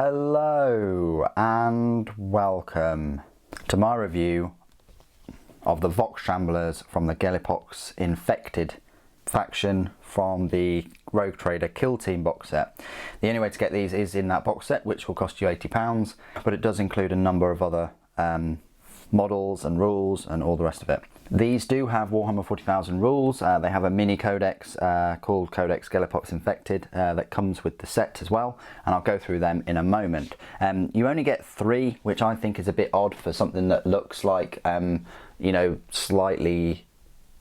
Hello and welcome to my review of the Vox Shamblers from the Gellerpox Infected faction from the Rogue Trader Kill Team box set. The only way to get these is in that box set, which will cost you £80, but it does include a number of other models and rules and all the rest of it. These do have Warhammer 40,000 rules. They have a mini codex called Codex Gellerpox Infected that comes with the set as well, and I'll go through them in a moment. You only get 3, which I think is a bit odd for something that looks like, you know, slightly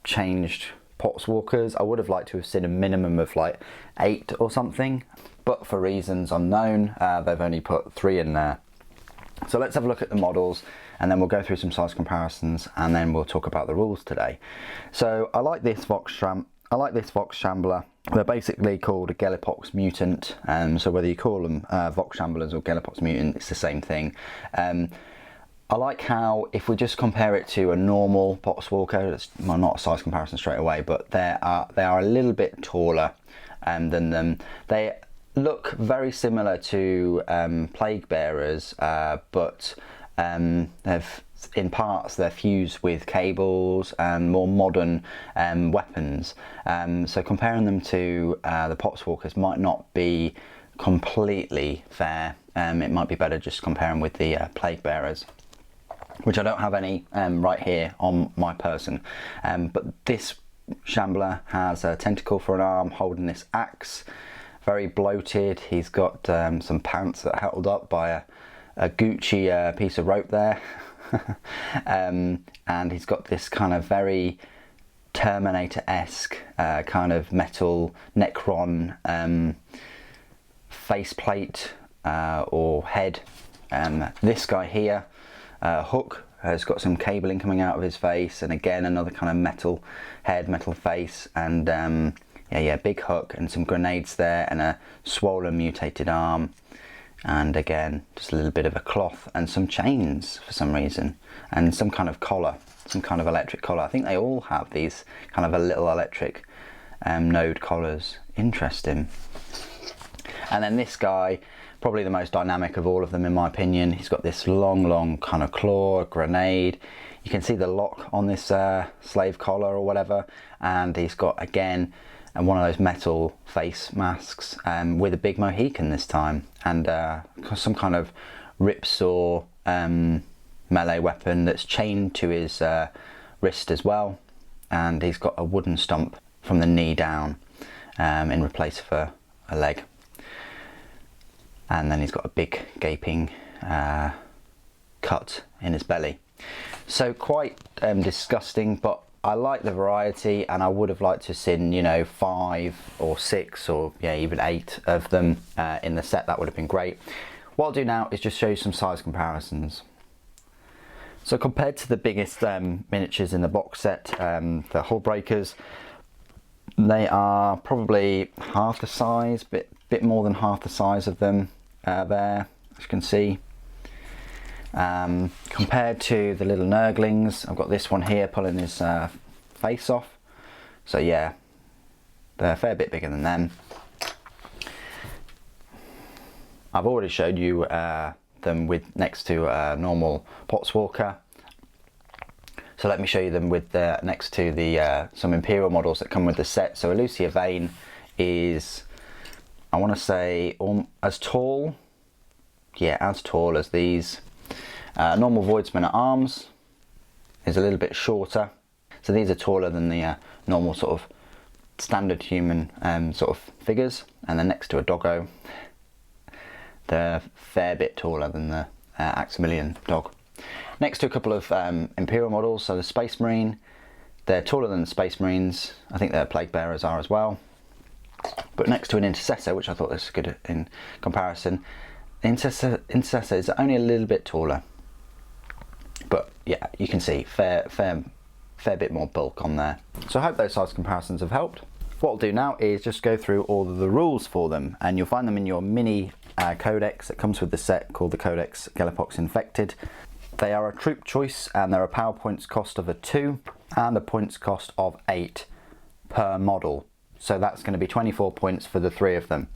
changed Potswalkers. I would have liked to have seen a minimum of like 8 or something, but for reasons unknown, they've only put 3 in there. So let's have a look at the models, and then we'll go through some size comparisons, and then we'll talk about the rules today. So I like this Vox Shambler. They're basically called a Gellerpox mutant, so whether you call them Vox Shamblers or Gellerpox mutant, it's the same thing. I like how, if we just compare it to a normal Potswalker, that's, well, not a size comparison straight away, but they are a little bit taller than them. They look very similar to plague bearers, but in parts they're fused with cables and more modern weapons. So comparing them to the Potswalkers might not be completely fair. It might be better just comparing with the plague bearers, which I don't have any right here on my person. But this Shambler has a tentacle for an arm holding this axe. Very bloated. He's got some pants that are held up by a Gucci piece of rope there. And he's got this kind of very Terminator-esque kind of metal Necron faceplate or head. This guy here, Hook, has got some cabling coming out of his face, and again another kind of metal head, metal face, and yeah, big hook and some grenades there, and a swollen mutated arm, and again just a little bit of a cloth and some chains for some reason, and some kind of collar, some kind of electric collar. I think they all have these kind of a little electric node collars. Interesting. And then this guy, probably the most dynamic of all of them in my opinion. He's got this long kind of claw, grenade. You can see the lock on this slave collar or whatever, and he's got again and one of those metal face masks with a big Mohican this time, and some kind of ripsaw melee weapon that's chained to his wrist as well, and he's got a wooden stump from the knee down in place of a leg, and then he's got a big gaping cut in his belly. So quite disgusting, but I like the variety, and I would have liked to have seen, you know, 5 or 6 or yeah, even 8 of them in the set. That would have been great. What I'll do now is just show you some size comparisons. So compared to the biggest miniatures in the box set, the Hull Breakers, they are probably half the size, bit more than half the size of them there, as you can see. Compared to the little Nurglings, I've got this one here pulling his face off, so yeah, they're a fair bit bigger than them. I've already showed you them with next to a normal Potswalker, so let me show you them with next to the some Imperial models that come with the set. So Elucia Vane is, I want to say, as tall, yeah, as tall as these. Normal Voidsman at arms is a little bit shorter, so these are taller than the normal sort of standard human sort of figures. And then next to a doggo, they're a fair bit taller than the Aximilian dog. Next to a couple of Imperial models, so the Space Marine, they're taller than the Space Marines. I think their plague bearers are as well. But next to an Intercessor, which I thought was good in comparison, Intercessor is only a little bit taller. But yeah, you can see fair bit more bulk on there. So I hope those size comparisons have helped. What I'll do now is just go through all of the rules for them, and you'll find them in your mini codex that comes with the set called the Codex Gellerpox Infected. They are a troop choice, and they're a power points cost of a 2 and a points cost of 8 per model. So that's going to be 24 points for the 3 of them.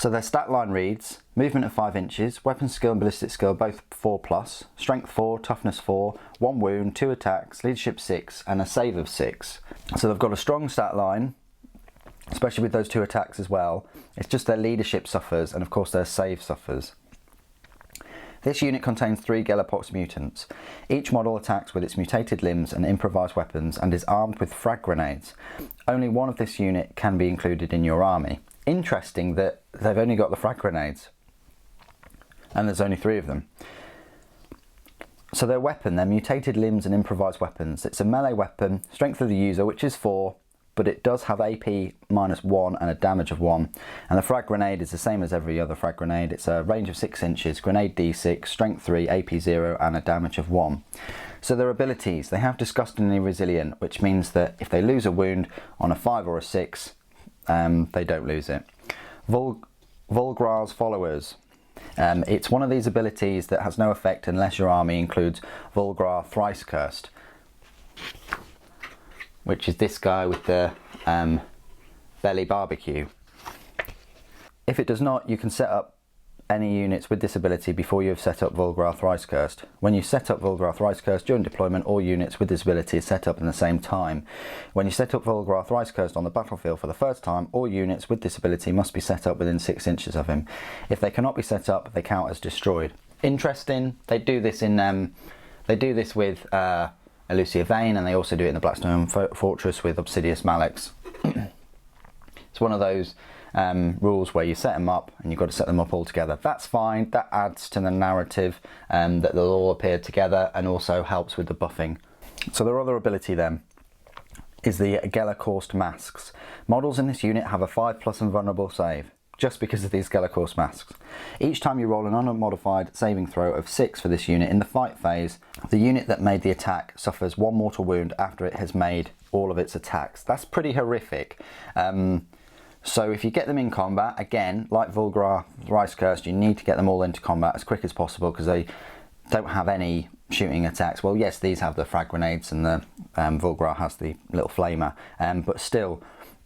So their stat line reads: movement of 5 inches, weapon skill and ballistic skill both 4+, strength 4, toughness 4, 1 wound, 2 attacks, leadership 6 and a save of 6. So they've got a strong stat line, especially with those 2 attacks as well. It's just their leadership suffers and of course their save suffers. This unit contains 3 Gellerpox mutants. Each model attacks with its mutated limbs and improvised weapons and is armed with frag grenades. Only one of this unit can be included in your army. Interesting that they've only got the frag grenades and there's only 3 of them. So their weapon, their mutated limbs and improvised weapons, it's a melee weapon, strength of the user which is 4, but it does have AP -1 and a damage of 1, and the frag grenade is the same as every other frag grenade. It's a range of 6 inches, grenade D6, strength 3, AP 0 and a damage of 1. So their abilities, they have disgustingly resilient, which means that if they lose a wound on a 5 or a 6, they don't lose it. Vulgrar's Followers. It's one of these abilities that has no effect unless your army includes Vulgrar Thrice Cursed, which is this guy with the belly barbecue. If it does not, you can set up any units with this ability before you have set up Vulgrar Thrice Cursed. When you set up Vulgrar Thrice Cursed during deployment, all units with this ability are set up in the same time. When you set up Vulgrar Thrice Cursed on the battlefield for the first time, all units with this ability must be set up within 6 inches of him. If they cannot be set up, they count as destroyed. Interesting. They do this in with Elucia Vane, and they also do it in the Blackstone Fortress with Obsidious Malex. It's one of those rules where you set them up and you've got to set them up all together. That's fine, that adds to the narrative that they'll all appear together and also helps with the buffing. So their other ability then is the Gellerpox Masks. Models in this unit have a 5+ invulnerable save, just because of these Gellerpox Masks. Each time you roll an unmodified saving throw of 6 for this unit in the fight phase, the unit that made the attack suffers 1 mortal wound after it has made all of its attacks. That's pretty horrific. So if you get them in combat, again, like Vulgrar Thrice Cursed, you need to get them all into combat as quick as possible because they don't have any shooting attacks. Well, yes, these have the frag grenades and the Vulgrar has the little flamer, but still,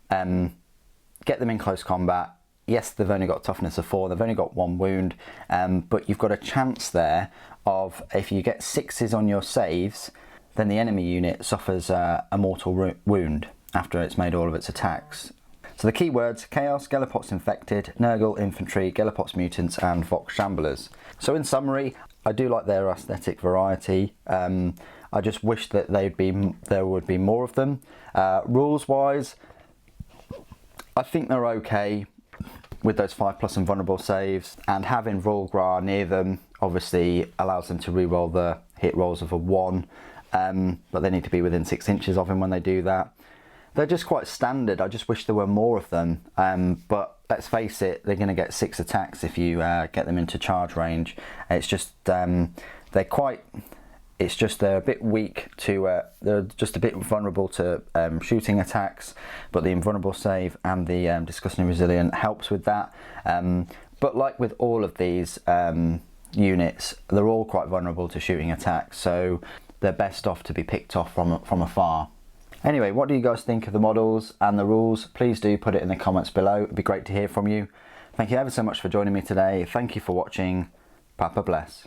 get them in close combat. Yes, they've only got toughness of 4, they've only got 1 wound, but you've got a chance there of, if you get 6s on your saves, then the enemy unit suffers a mortal wound after it's made all of its attacks. So the keywords: Chaos, Gellerpox Infected, Nurgle Infantry, Gellerpox Mutants and Vox Shamblers. So in summary, I do like their aesthetic variety. I just wish that there would be more of them. Rules wise, I think they're okay with those 5+ invulnerable saves, and having Vulgrar near them obviously allows them to reroll the hit rolls of a 1, but they need to be within 6 inches of him when they do that. They're just quite standard. I just wish there were more of them, but let's face it, they're going to get 6 attacks if you get them into charge range. It's just they're a bit weak to they're just a bit vulnerable to shooting attacks, but the invulnerable save and the disgustingly resilient helps with that. But like with all of these units, they're all quite vulnerable to shooting attacks, so they're best off to be picked off from afar. Anyway, what do you guys think of the models and the rules? Please do put it in the comments below. It'd be great to hear from you. Thank you ever so much for joining me today. Thank you for watching. Papa bless.